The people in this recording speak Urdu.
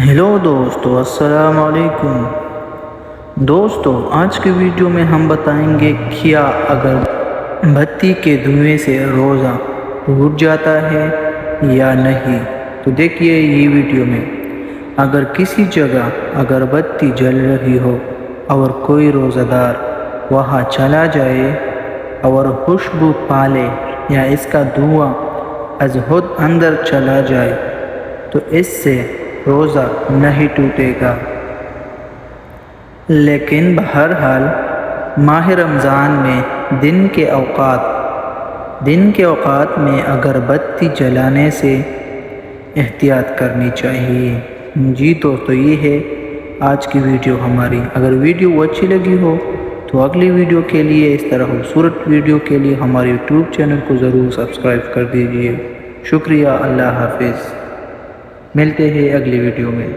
ہیلو دوستو، السلام علیکم دوستو۔ آج کی ویڈیو میں ہم بتائیں گے کیا اگر بتی کے دھوئیں سے روزہ ٹوٹ جاتا ہے یا نہیں۔ تو دیکھیے یہ ویڈیو میں اگر کسی جگہ اگر بتی جل رہی ہو اور کوئی روزہ دار وہاں چلا جائے اور خوشبو پالے یا اس کا دھواں از خود اندر چلا جائے تو اس سے روزہ نہیں ٹوٹے گا، لیکن بہرحال ماہ رمضان میں دن کے اوقات میں اگر بتی جلانے سے احتیاط کرنی چاہیے۔ جی دوستو، یہ ہے آج کی ویڈیو ہماری۔ اگر ویڈیو اچھی لگی ہو تو اگلی ویڈیو کے لیے، اس طرح خوبصورت ویڈیو کے لیے ہمارے یوٹیوب چینل کو ضرور سبسکرائب کر دیجیے۔ شکریہ، اللہ حافظ، ملتے ہیں اگلی ویڈیو میں۔